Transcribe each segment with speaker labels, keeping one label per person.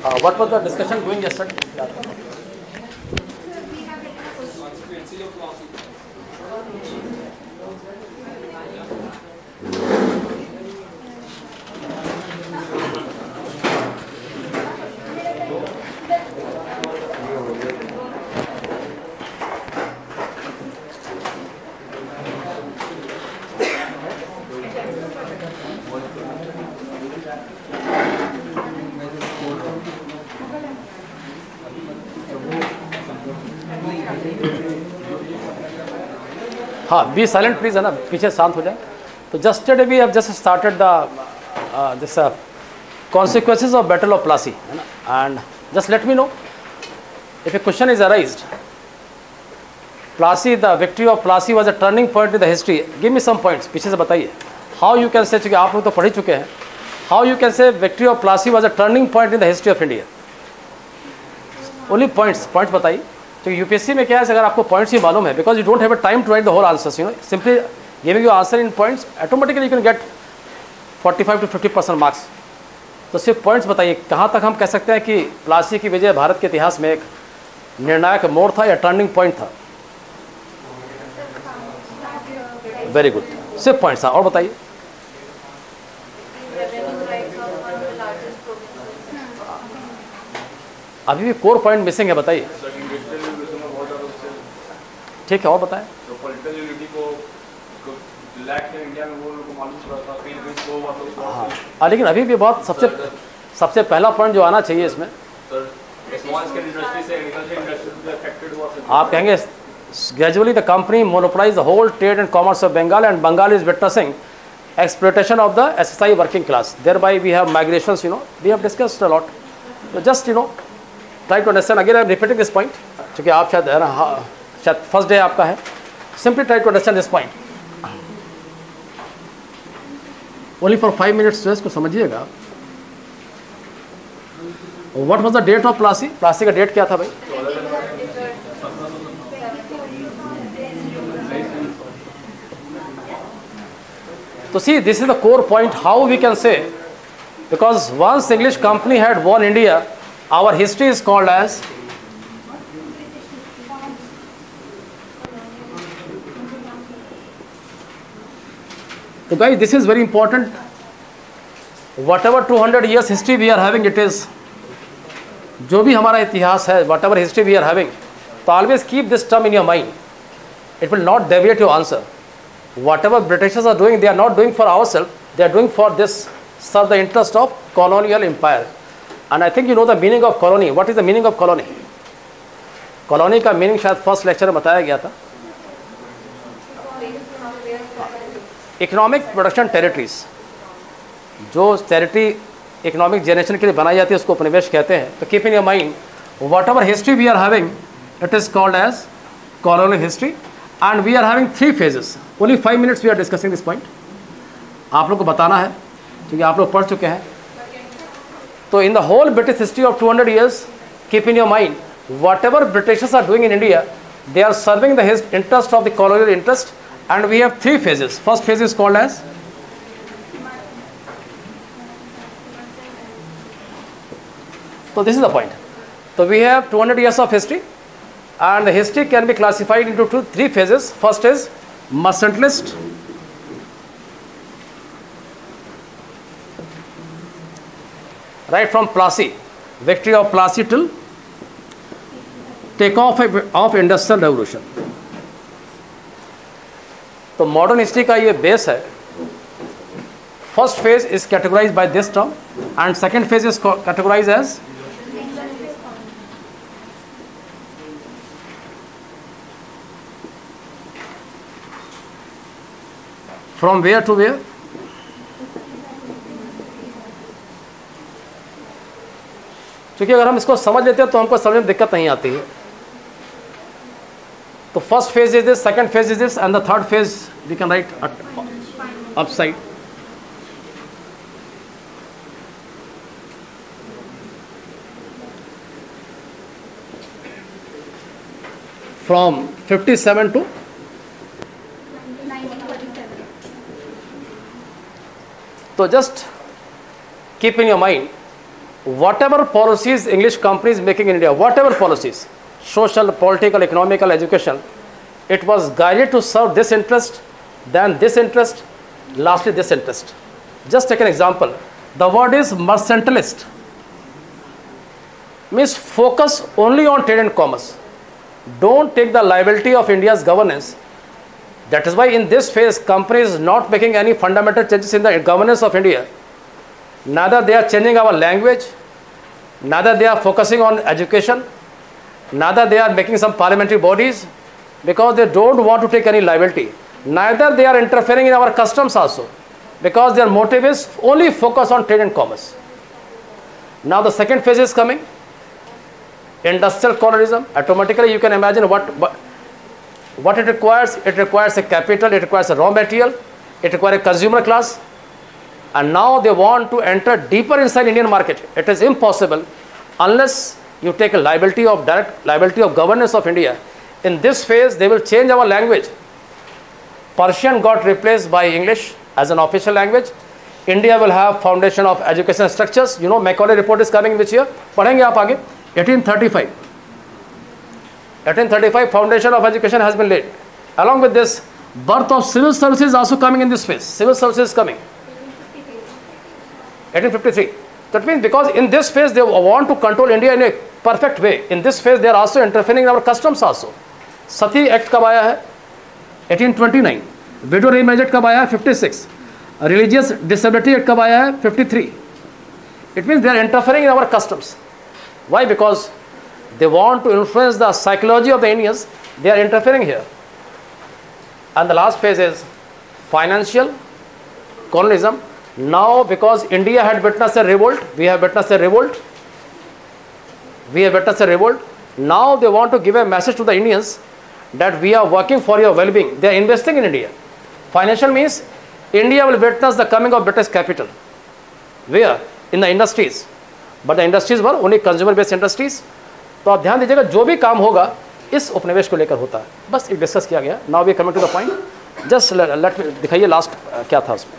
Speaker 1: What was the discussion going yesterday? हाँ, B silent please, है ना, पीछे शांत हो जाए. तो yesterday we have just started the this consequences of battle of Plassey, है ना, and just let me know if a question is arised. Plassey, the victory of Plassey was a turning point in the history. Give me some points. पीछे से बताइए. How you can say, चूँकि आप लोग तो पढ़ ही चुके हैं, how you can say victory of Plassey was a turning point in the history of India? Only points बताइए. तो यूपीएससी में क्या है, अगर आपको पॉइंट्स ही मालूम है, because you don't have a time to write the whole answers, you know, simply giving you answer in points, automatically you can get 45 to 50% marks. तो सिर्फ पॉइंट्स बताइए, कहाँ तक हम कह सकते हैं कि प्लासी की विजय भारत के इतिहास में एक निर्णायक मोड़ था या टर्निंग पॉइंट था? वेरी गुड, सिर्फ पॉइंट्स था. और बताइए. अभी भी कोर पॉइंट मिसिंग है, बताइए. ठीक है, और बताएं.
Speaker 2: तो पॉलिटिकल यूनिटी को लैक है इंडिया में, वो लोगों को मालूम चला था कहीं कहीं स्लो हुआ तो.
Speaker 1: हाँ, लेकिन अभी भी बहुत सबसे पहला पॉइंट जो आना चाहिए इसमें,
Speaker 2: स्मॉल स्केल इंडस्ट्री से एग्रीकल्चर इंडस्ट्री भी अफेक्टेड हुआ.
Speaker 1: आप कहेंगे gradually the company monopolise the whole trade and commerce of Bengal and Bengal is witnessing exploitation of the SSI working class. Thereby we have migrations, you know, we have discussed a lot. So just, you know, try to understand. Again I am repeating this point, क्योंकि आप शायद है ना, शायद first day आपका है. Simply try to understand this point. Only for 5 minutes जो है इसको समझिएगा. What was the date of Plassey? Plassey का डेट क्या था भाई? So see, this is the core point, how we can say, because once English company had won India, our history is called as so guys, this is very important. Whatever 200 years history we are having, it is, जो भी हमारा इतिहास है, whatever history we are having, so always keep this term in your mind. It will not deviate your answer. Whatever Britishers are doing, they are not doing for ourselves, they are doing for this, serve the interest of colonial empire. And I think you know the meaning of colony. What is the meaning of colony? Colony का meaning शायद first lecture में बताया गया था. Economic production territories, जो territory economic generation के लिए बनाई जाती है उसको उपनिवेश कहते हैं. तो keep in your mind, whatever history we are having, it is called as colonial history, and we are having 3 phases. Only 5 minutes we are discussing this point. आप लोग को बताना है क्योंकि आप लोग पढ़ चुके हैं. तो in the whole British history of 200 years, keep in your mind, whatever Britishers are doing in India, they are serving the interest of the colonial interest, and we have 3 phases. First phase is called as so this is the point. So we have 200 years of history, and the history can be classified into 3 phases. First is mercantilist, right from Plassey, victory of Plassey till take off of industrial revolution. तो modern history का ये base है. First phase is categorise by this term, and second phase is categorise as from where to where? क्योंकि अगर हम इसको समझ लेते हैं तो हमको समझने में दिक्कत नहीं आती है. तो first phase is this, second phase is this, and the third phase we can write upside. From 57 to तो just keep in your mind, whatever policies English companies making in India, whatever policies, social, political, economical, education, it was guided to serve this interest, then this interest, lastly this interest. Just take an example. The word is mercantilist, means focus only on trade and commerce. Don't take the liability of India's governance. That is why in this phase, company is not making any fundamental changes in the governance of India. Neither they are changing our language, neither they are focusing on education, neither they are making some parliamentary bodies, because they don't want to take any liability. Neither they are interfering in our customs also, because their motive is only focus on trade and commerce. Now the second phase is coming, industrial colonialism. Automatically you can imagine what it requires. It requires a capital, it requires a raw material, it requires a consumer class, and now they want to enter deeper inside Indian market. It is impossible unless you take a liability of direct liability of governance of India. In this phase they will change our language. Persian got replaced by English as an official language. India will have foundation of education structures. You know, Macaulay report is coming which year? पढ़ेंगे आप आगे. 1835 foundation of education has been laid. Along with this, birth of civil services also coming in this phase. Civil services is coming. 1853. That means because in this phase they want to control India in a perfect way. In this phase they are also interfering in our customs also. Sati Act कब आया है? 1829. Widow Remarriage Act कब आया है? 56. Religious Disability Act कब आया है? 53. It means they are interfering in our customs. Why? Because they want to influence the psychology of the Indians. They are interfering here. And the last phase is financial colonialism. Now because India had witnessed a revolt, we have witnessed a revolt. Now they want to give a message to the Indians that we are working for your well-being. They are investing in India. Financial means India will witness the coming of British capital. Where? In the industries. But the industries were only consumer based industries. तो आप ध्यान दीजिएगा, जो भी काम होगा इस उपनिवेश को लेकर होता है. बस एक डिस्कस किया गया. Now we coming to the point. Just let me दिखाइए लास्ट क्या था उसमें.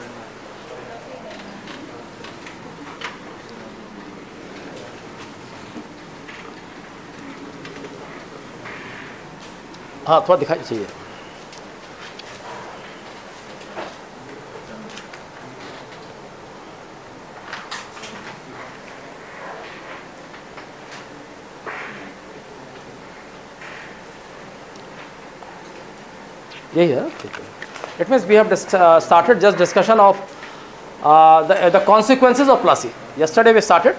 Speaker 1: हाँ, थोड़ा दिखाई चाहिए. यही है. It means we have started just discussion of the consequences of Plassey. Yesterday we started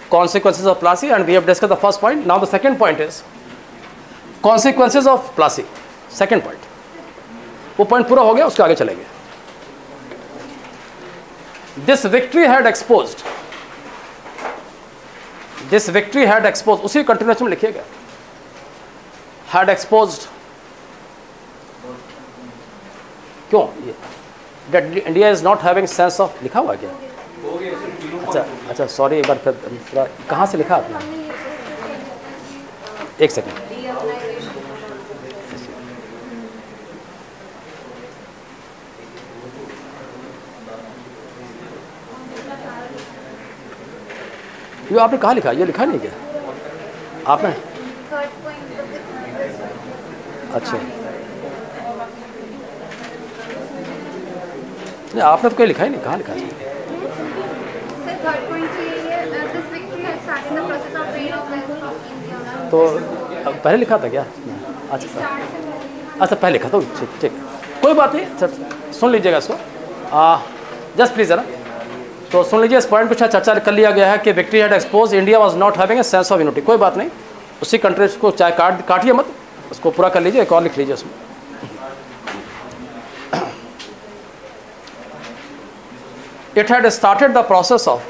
Speaker 1: consequences of Plassey and we have discussed the first point. Now the second point is consequences of Plassey. Second point. वो point पूरा हो गया, उसके आगे चलेंगे. This victory had exposed. उसी continuation में लिखिएगा. Had exposed. क्यों ये that India is not having sense of लिखा हुआ क्या? अच्छा सॉरी, एक बार फिर पूरा कहाँ से लिखा आपने? एक सेकंड. ये आपने कहाँ लिखा? ये लिखा नहीं क्या आपने? अच्छा नहीं, आपने तो कहीं लिखा ही नहीं. कहाँ लिखा है? तो पहले लिखा था क्या? अच्छा पहले लिखा था. ठीक, कोई बात नहीं सर, सुन लीजिएगा इसको. जस्ट प्लीज है ना. तो सुन लीजिए, इस पॉइंट पर चर्चा कर लिया गया है कि victory had expose India was not having a sense of unity. कोई बात नहीं, उसी कंट्रीज को चाहे काटिए मत, उसको पूरा कर लीजिए. एक और लिख लीजिए उसमें. It had started the process of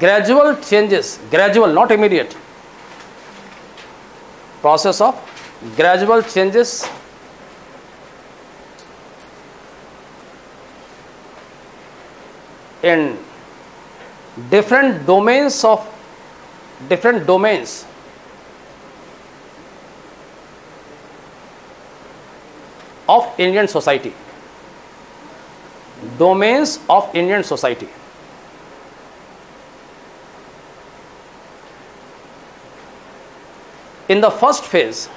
Speaker 1: gradual changes, gradual, not immediate, process of gradual changes in different domains of Indian society. Domains of Indian society. In the first phase,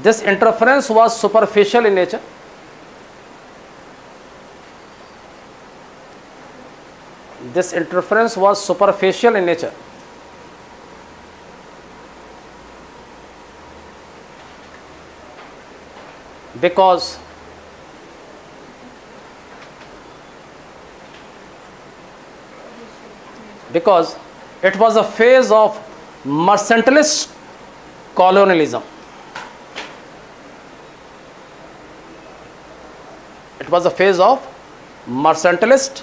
Speaker 1: this interference was superficial in nature. This interference was superficial in nature. Because it was a phase of mercantilist colonialism. It was a phase of mercantilist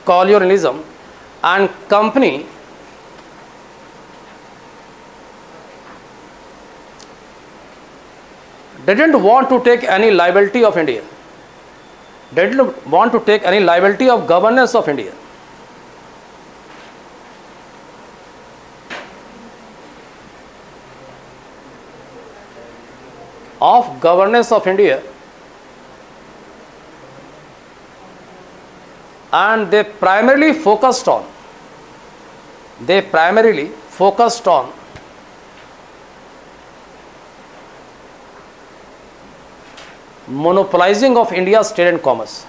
Speaker 1: colonialism, and company didn't want to take any liability of India. They didn't want to take any liability of governance of India. Of governance of India, and they primarily focused on monopolizing of India's trade and commerce.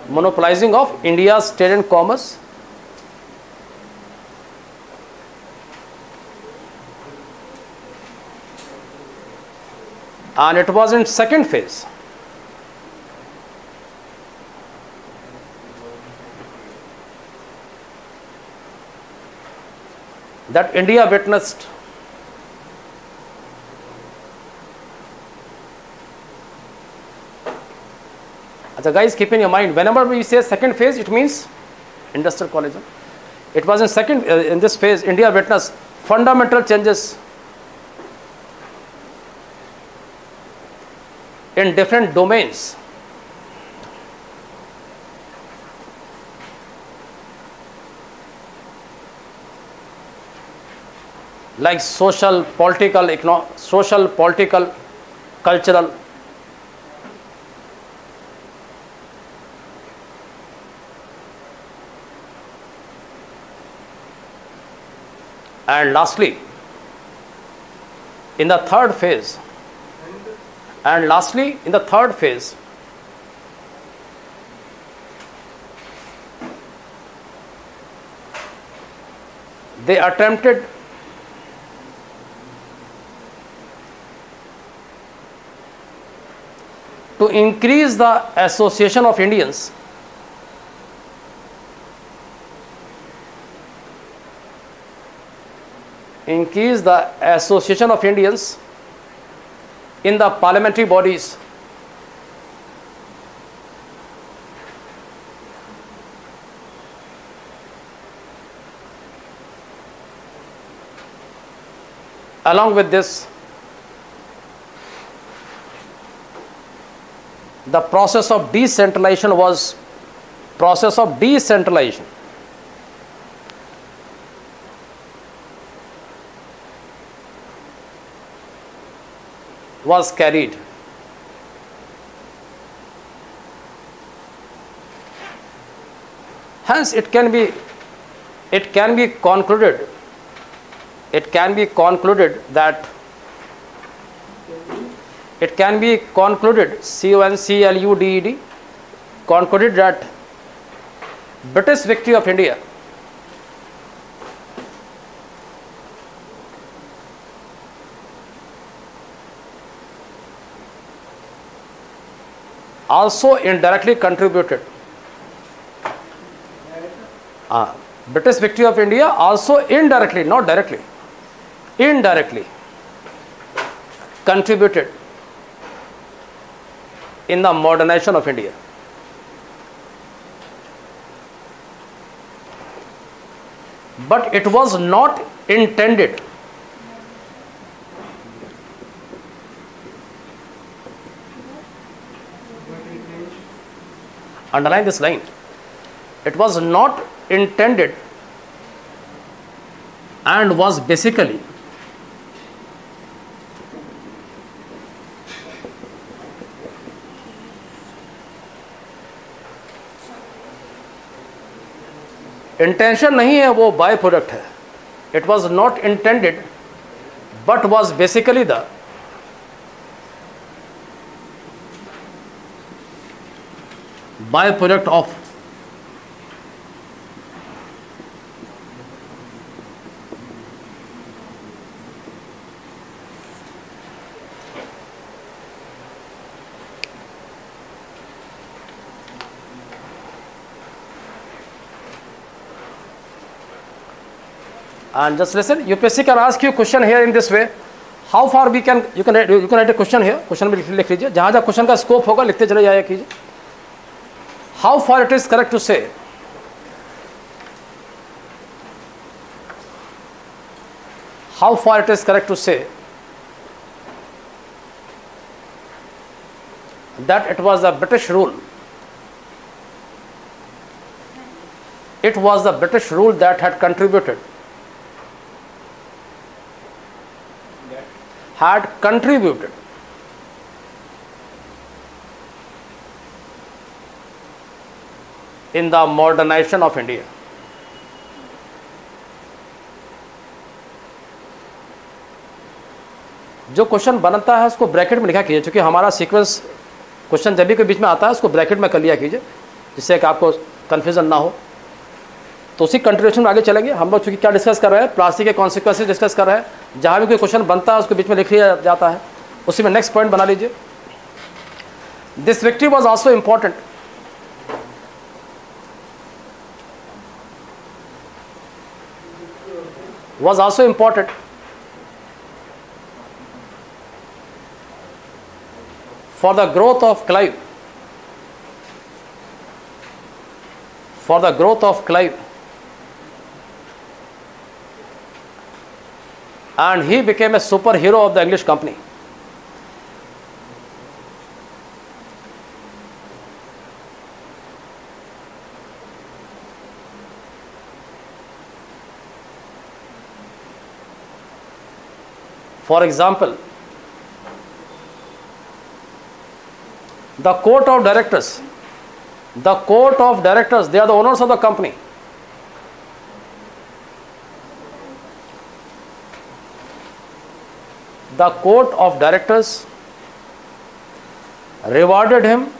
Speaker 1: Monopolizing of India's trade and commerce. And it was in second phase. That India witnessed so guys, keep in your mind, whenever we say second phase, it means industrial colonialism. It was in this phase, India witnessed fundamental changes in different domains. Like social, political, cultural. And lastly, in the third phase, they attempted to increase the association of Indians in the parliamentary bodies. Along with this, the process of decentralization was carried. Hence, it can be concluded that British victory of India also indirectly contributed. British victory of India also indirectly, not directly, indirectly contributed in the modernization of India. But it was not intended Underline this line. It was not intended and was basically intention नहीं है, वो by product है. It was not intended but was basically the by product of and just listen. UPSC can ask you question here in this way. How far we can you can write a question here. Question में लिख लीजिए, जहाँ जहाँ question का scope होगा लिखते चले जाया कीजिए. How far it is correct to say how far it is correct to say that it was the British rule. It was the British rule that had contributed in the modernization of India. जो question बनता है उसको bracket में लिखा कीजिए, क्योंकि हमारा sequence question जब भी के बीच में आता है उसको ब्रैकेट में कर लिया कीजिए, जिससे कि आपको कन्फ्यूजन ना हो. तो उसी कंटिन्यूएशन में आगे चलेंगे. हम लोग चूँकि क्या डिस्कस कर रहे हैं, प्लास्टिक के कॉन्सिक्वेंसेस डिस्कस कर रहे हैं. जहाँ भी कोई क्वेश्चन बनता है उसको बीच में लिख लिया जाता है, उसी में नेक्स्ट पॉइंट बना लीजिए. This victory was also important for the growth of Clive. And he became a superhero of the English company. For example, the court of directors, they are the owners of the company. The court of directors rewarded him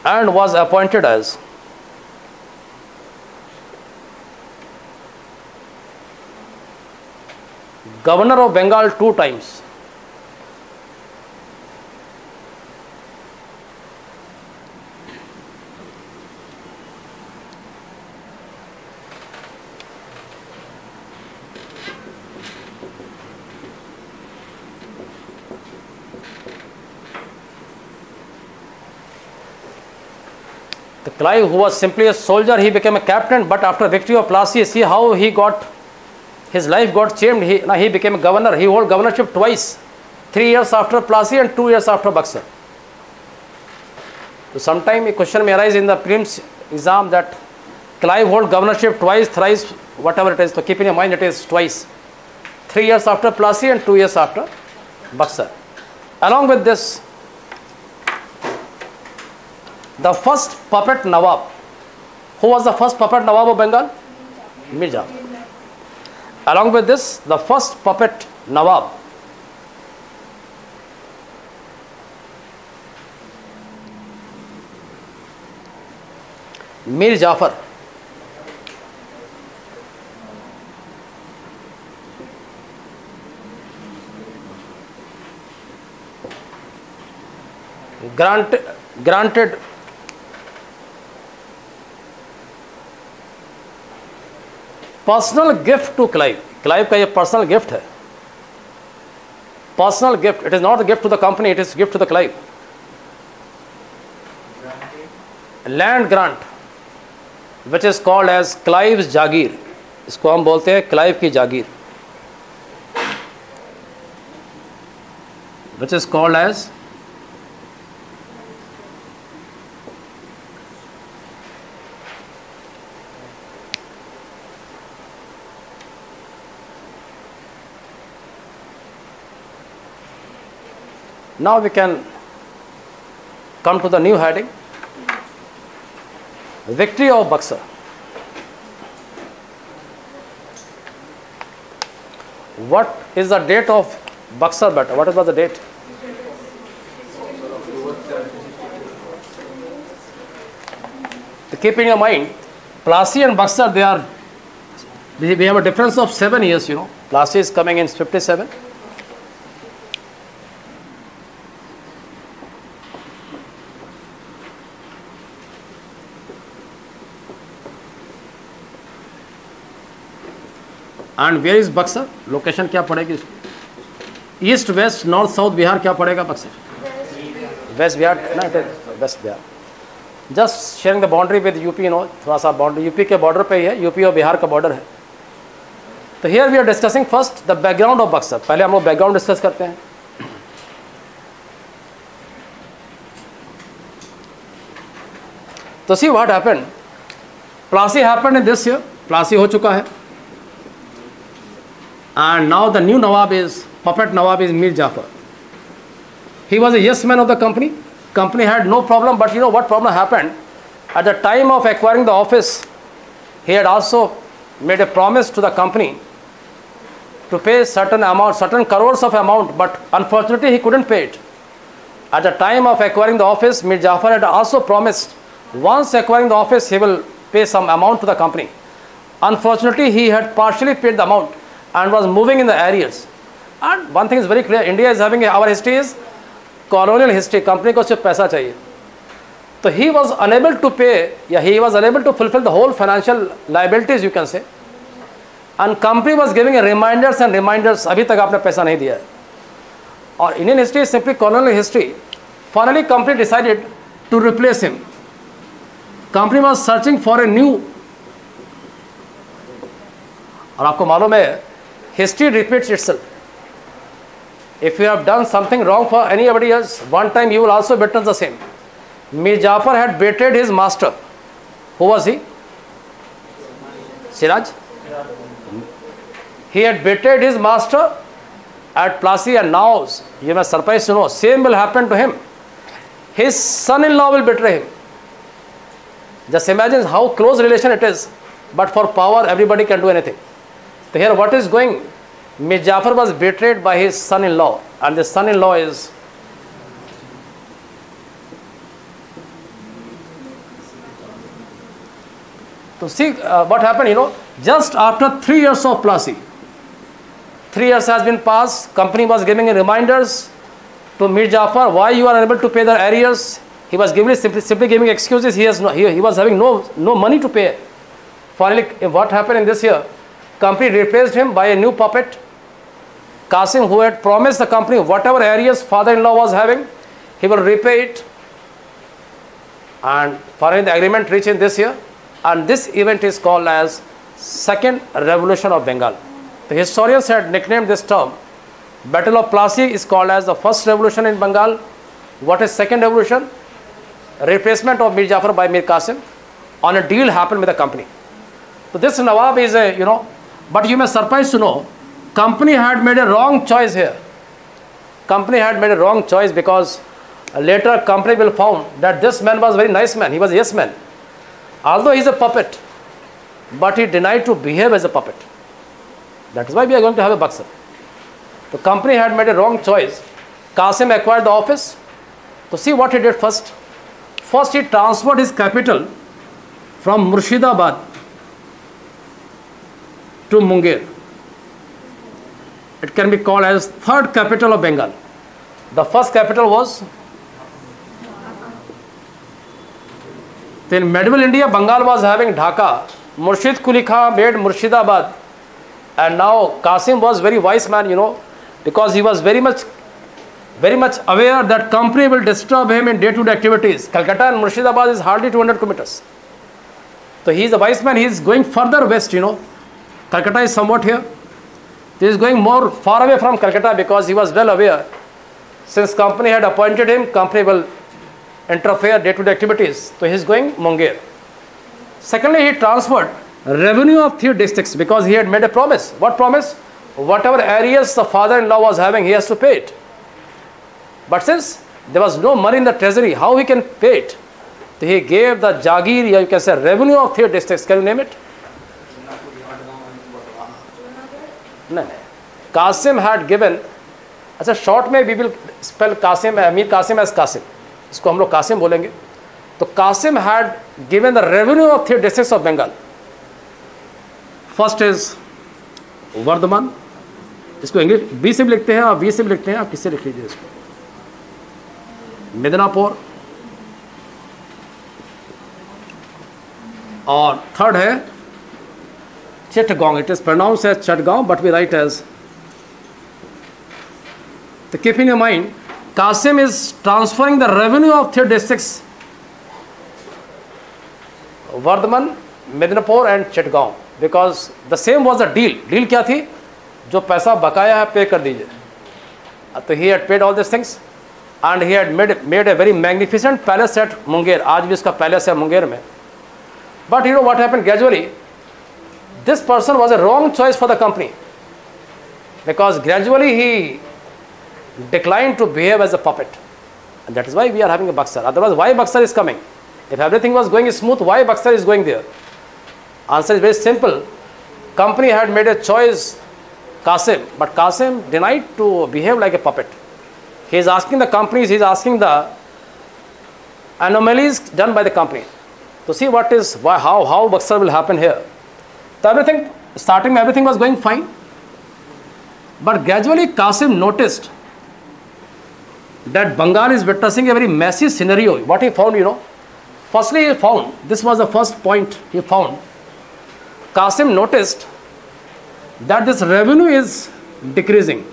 Speaker 1: and was appointed as Governor of Bengal 2 times. The Clive, who was simply a soldier, he became a captain, but after victory of Plassey, see how he got, his life got changed. He became a governor. He held governorship twice, 3 years after Plassey and 2 years after Buxar. So sometime a question may arise in the prelims exam that Clive held governorship twice, thrice, whatever it is. So keep in your mind it is twice, 3 years after Plassey and 2 years after Buxar. Along with this, the first puppet Nawab. Who was the first puppet Nawab of Bengal? Mir Jafar. Along with this, the first puppet Nawab Mir Jafar. Granted personal gift to Clive. Clive का ये personal gift है. Personal gift. It is not the gift to the company, it is gift to the Clive. Land grant which is called as Clive's jagir. इसको हम बोलते हैं Clive की जागीर. which is called as now we can come to the new heading, victory of Buxar. What is the date of Buxar battle? What was the date? Keeping in mind, Plassey and Buxar, we have a difference of 7 years, Plassey is coming in 57. And where is Buxar? Location क्या पड़ेगी इसको? East, west, north, south Bihar क्या पड़ेगा Buxar? West Bihar ना, west Bihar. Just sharing the boundary with UP, थोड़ा सा boundary UP के border पे ही है, UP और बिहार का border है. तो here we are discussing first the background of Buxar. पहले हम लोग background discuss करते हैं. तो see what happened. Plassey happened in this year. Plassey हो चुका है. And now the new Nawab is, puppet Nawab is Mir Jafar. He was a yes man of the company. Company had no problem, but what problem happened? At the time of acquiring the office, he had also made a promise to the company to pay certain amount, certain crores of amount, but unfortunately he couldn't pay it. At the time of acquiring the office, Mir Jafar had also promised, once acquiring the office, he will pay some amount to the company. Unfortunately, he had partially paid the amount and was moving in the arrears. And one thing is very clear, India is having, our history is colonial history, company को सिर्फ पैसा चाहिए. So he was unable to pay, he was unable to fulfill the whole financial liabilities, you can say. And company was giving reminders and reminders, अभी तक आपने पैसा नहीं दिया है. और Indian history is simply colonial history. Finally, company decided to replace him. Company was searching for a new. और आपको मालूम है, history repeats itself. If you have done something wrong for anybody else, one time you will also witness the same. Mir Jafar had betrayed his master. Who was he? Siraj? He had betrayed his master at Plassey, and now, you may surprise to know, same will happen to him. His son-in-law will betray him. Just imagine how close relation it is, but for power everybody can do anything. So here what is going? Mir Jafar was betrayed by his son-in-law, and the son-in-law is to see what happened, just after 3 years of Plassey. 3 years has been passed, company was giving reminders to Mir Jafar, why you are unable to pay the arrears. He was simply giving excuses, he was having no money to pay. Finally, what happened in this year? Company replaced him by a new puppet, Qasim, who had promised the company whatever arrears father-in-law was having, he will repay it. And finally the agreement reached in this year, and this event is called as Second Revolution of Bengal. The historians had nicknamed this term. Battle of Plassey is called as the first revolution in Bengal. What is second revolution? Replacement of Mir Jafar by Mir Qasim on a deal happened with the company. So this Nawab is but you may surprise to know, company had made a wrong choice here. Company had made a wrong choice because later company will found that this man was a very nice man. He was a yes man. Although he is a puppet, but he denied to behave as a puppet. That is why we are going to have a Buxar. The company had made a wrong choice. Qasim acquired the office. So see what he did first. First he transferred his capital from Murshidabad to Munger. It can be called as third capital of Bengal. The first capital was, in medieval India, Bengal was having Dhaka. Murshid Quli Khan made Murshidabad, and now Qasim was very wise man, because he was very much aware that company will disturb him in day-to-day activities. Calcutta and Murshidabad is hardly 200 kilometers. So he is a wise man. He is going further west, Calcutta is somewhat here. He is going more far away from Calcutta because he was well aware Since company had appointed him, company will interfere day-to-day activities. So he is going Munger. Secondly, he transferred revenue of 3 districts because he had made a promise. What promise? Whatever areas the father-in-law was having, he has to pay it. But since there was no money in the treasury, how he can pay it? So he gave the Jagir, or you can say revenue of 3 districts. Can you name it? No. Qasim had given, अच्छा short में we will spell Qasim, अमीर Qasim as Qasim, इसको हम लोग कासिम बोलेंगे. तो Qasim had given the revenue of 3 districts of Bengal. First is Bardhaman, इसको English B से भी लिखते हैं, आप बी से भी लिखते हैं, आप किससे लिख लीजिए इसको. मिदनापुर, और थर्ड है Chittagong. It is pronounce as Chatgaon but we write as. So keep in your mind, Qasim is transferring the revenue of 3 districts, Vardhaman, Midnapur and Chitgaon, because the same was the deal. Deal क्या थी? जो पैसा बकाया है पे कर दीजिए. तो he had paid all these things and he had made a very magnificent palace at Munger. आज भी इसका palace है मुंगेर में. But you know what happened gradually? This person was a wrong choice for the company because gradually he declined to behave as a puppet, and that is why we are having a Buxar. Otherwise, why Buxar is coming? If everything was going smooth, why Buxar is going there? Answer is very simple. Company had made a choice, Qasim, but Qasim denied to behave like a puppet. He is asking the companies, he is asking the anomalies done by the company. So see what is, why, how Buxar will happen here. So everything, starting everything was going fine, but gradually Qasim noticed that Bengal is witnessing a very messy scenario. What he found, you know, firstly he found, this was the first point he found, Qasim noticed that this revenue is decreasing.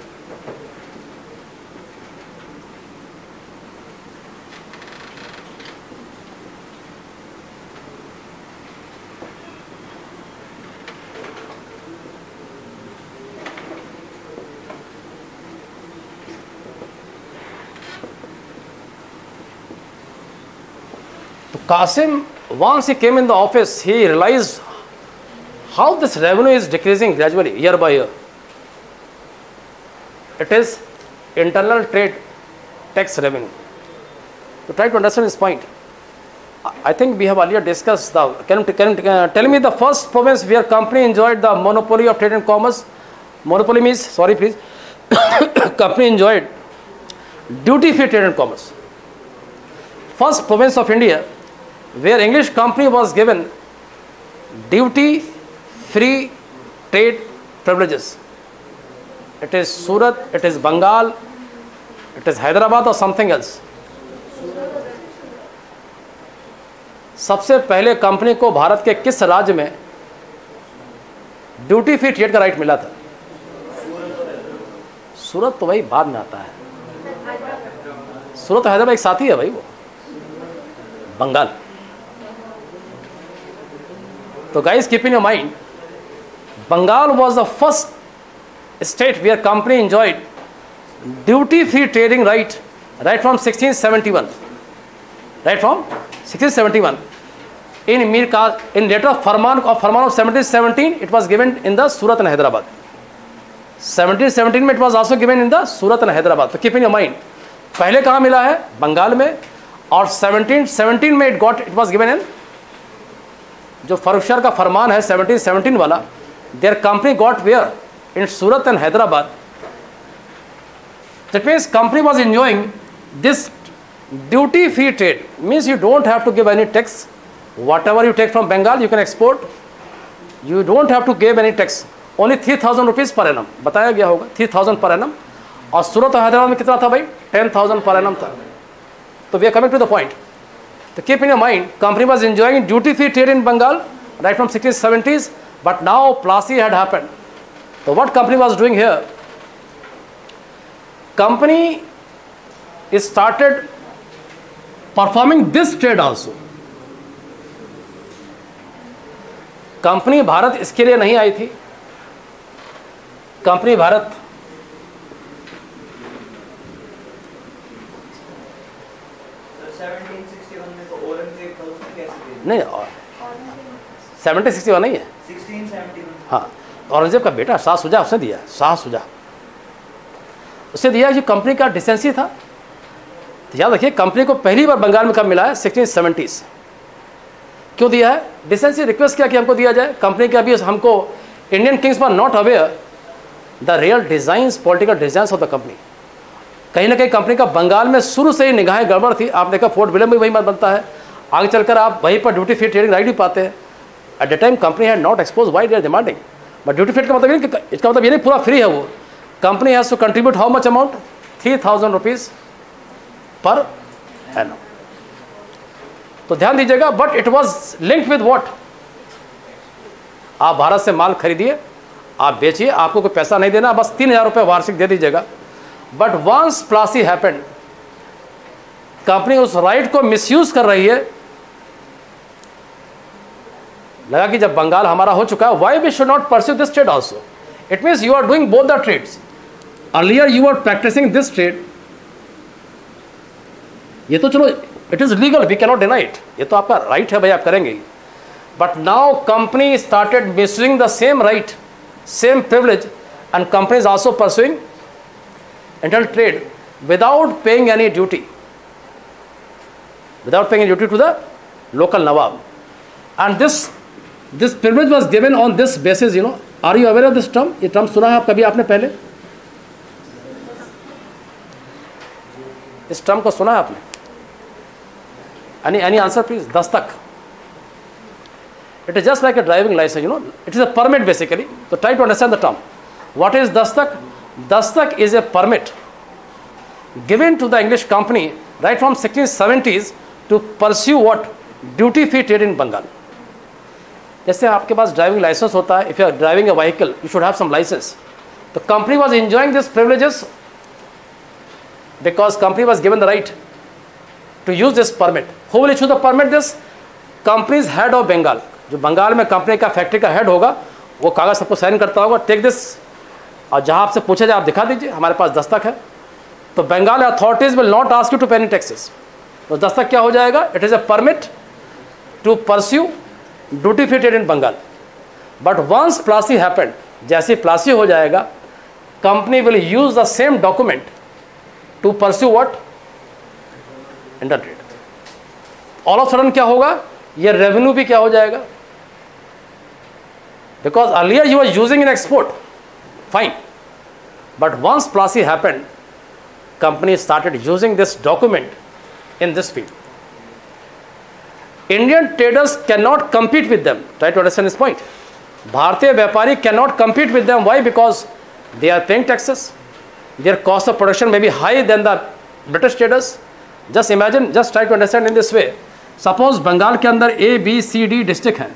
Speaker 1: Qasim, once he came in the office, he realized how this revenue is decreasing gradually, year by year. It is internal trade tax revenue. To try to understand this point, I think we have earlier discussed the. Can you tell me the first province where company enjoyed the monopoly of trade and commerce? Monopoly means, sorry please, company enjoyed duty-free trade and commerce. First province of India where English company was given duty-free trade privileges. It is Surat, it is Bengal, it is Hyderabad or something else. सबसे पहले company को भारत के किस राज्य में duty free trade का right मिला था? सूरत तो भाई बाद में आता है. सूरत हैदराबाद एक साथी है भाई, वो Bengal. So guys, keep in your mind, Bengal was the first state where company enjoyed duty-free trading right from 1671. Right from 1671. In letter of Farman of 1717, it was given in the Surat and Hyderabad. 1717 में it was also given in the Surat and Hyderabad. So keep in your mind, पहले कहाँ मिला है? बंगाल में. और 1717 में it was given in, जो फरुखशाह का फरमान है 1717 वाला, their company got where? In Surat and Hyderabad. That means company was enjoying this duty free trade. Means you don't have to give any tax. Whatever you take from Bengal you can export. You don't have to give any tax. Only 3000 rupees per annum बताया गया होगा, 3000 per annum. और सूरत और हैदराबाद में कितना था भाई? 10,000 per annum था. So we are coming to the point. So keep in your mind, company was enjoying duty-free trade in Bengal right from 1670s, but now Plassey had happened. So what company was doing here? Company is started performing this trade also. Company Bharat इसके लिए नहीं आई थी. Company Bharat
Speaker 3: 1761 में तो औरंगजेब था, उसने कैसे दे दिया?
Speaker 1: नहीं 1761 नहीं है,
Speaker 3: 1671।
Speaker 1: हाँ औरंगजेब का बेटा शाह शुजा उसने दिया, शाह शुजा उसने दिया। जो कंपनी का डिसेंसी था, तो याद रखिए कंपनी को पहली बार बंगाल में कब मिला है? 1670s। क्यों दिया है? डिसेंसी रिक्वेस्ट किया कि हमको दिया जाए। कंपनी के अभी हमको Indian Kings were not aware the real designs, political designs of the company. कहीं ना कहीं कंपनी का बंगाल में शुरू से ही निगाहें गड़बड़ थी। आप देखा फोर्ट विलियम में वही मत बनता है, आगे चलकर आप वहीं पर ड्यूटी फ्री ट्रेडिंग राइट भी पाते हैं। At the time company had not expose why they are demanding, but duty free का मतलब ये नहीं कि इसका मतलब ये नहीं पूरा फ्री है वो। Company has to contribute how much amount? 3000 rupees per annum. तो ध्यान दीजिएगा, but it was linked with what? आप भारत से माल खरीदिए, आप बेचिए, आपको कोई पैसा नहीं देना, बस 3000 रुपये वार्षिक दे दीजिएगा। But once Plassey happened, company उस राइट को मिसयूज कर रही है। लगा कि जब बंगाल हमारा हो चुका है, why we should not pursue this trade also? It means you are doing both the trades. Earlier you are practising this trade, ये तो चलो it is legal, we cannot deny it, ये तो आपका राइट है भाई, आप करेंगे। But now company started misusing the same right, same privilege, and company is also pursuing internal trade without paying any duty, without paying any duty to the local nawab. And this privilege was given on this basis, you know. Are you aware of this term? ये term सुना है आप कभी आपने पहले? इस term को सुना है आपने? Any answer please? Dastak. It is just like a driving license, you know. It is a permit basically. So try to understand the term. What is dastak? Dastak is a permit given to the English company right from 1670s to pursue what? Duty free trade in Bengal. जैसे आपके पास driving licence होता है, if you are driving a vehicle you should have some licence. The company was enjoying this privileges because company was given the right to use this permit. Who will issue the permit? This company's head of Bengal. जो बंगाल में company का factory का head होगा वो कागज सबको sign करता होगा, टेक दिस, और जहाँ आपसे पूछा जाए आप दिखा दीजिए हमारे पास दस्तक है. तो Bengal authorities will not ask you to pay any taxes. तो दस्तक क्या हो जाएगा? It is a permit to pursue duty free trade in Bengal. But once Plassey happened, जैसे प्लासी हो जाएगा company will use the same document to pursue what? Inter trade. All of sudden क्या होगा? ये रेवेन्यू भी क्या हो जाएगा? Because earlier you are using in export, fine, but once Plassey happened company started using this document in this field. Indian traders cannot compete with them. Try to understand this point. भारतीय व्यापारी cannot compete with them. Why? Because they are paying taxes. Their cost of production may be higher than the British traders. Just imagine, just try to understand in this way. Suppose Bengal के अंदर A, B, C, D district हैं.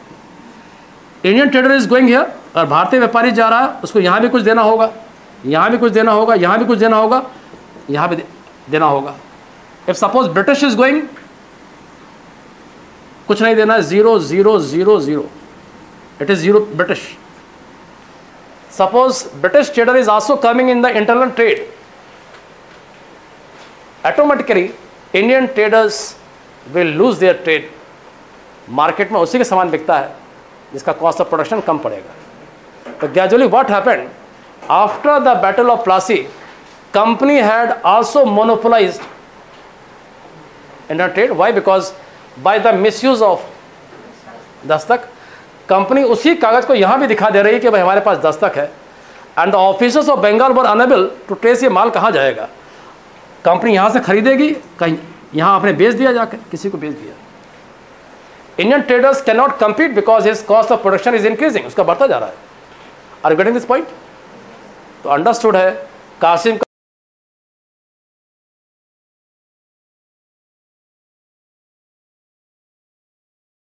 Speaker 1: Indian trader is going here और भारतीय व्यापारी जा रहा है, उसको यहाँ भी कुछ देना होगा, यहाँ भी कुछ देना होगा, यहाँ भी कुछ देना होगा, यहाँ भी देना होगा. If suppose British is going, कुछ नहीं देना, 0 0 0 0, it is 0 British. Suppose British trader is also coming in the internal trade, automatically Indian traders will lose their trade. Market में उसी के सामान बिकता है जिसका कॉस्ट ऑफ प्रोडक्शन कम पड़ेगा. तो gradually what happened after the battle of Plassey, company had also monopolised Indian trade. Why? Because by the misuse of Dastak, company उसी कागज को यहाँ भी दिखा दे रही है कि भाई हमारे पास दस्तक है, and the officers of Bengal were unable to trace ये माल कहाँ जाएगा. कंपनी यहाँ से खरीदेगी, कहीं यहाँ आपने बेच दिया, जाकर किसी को बेच दिया. Indian traders can not compete because his cost of production is increasing, उसका बढ़ता जा रहा है. Are you getting this point? तो अंडरस्टूड है कासिम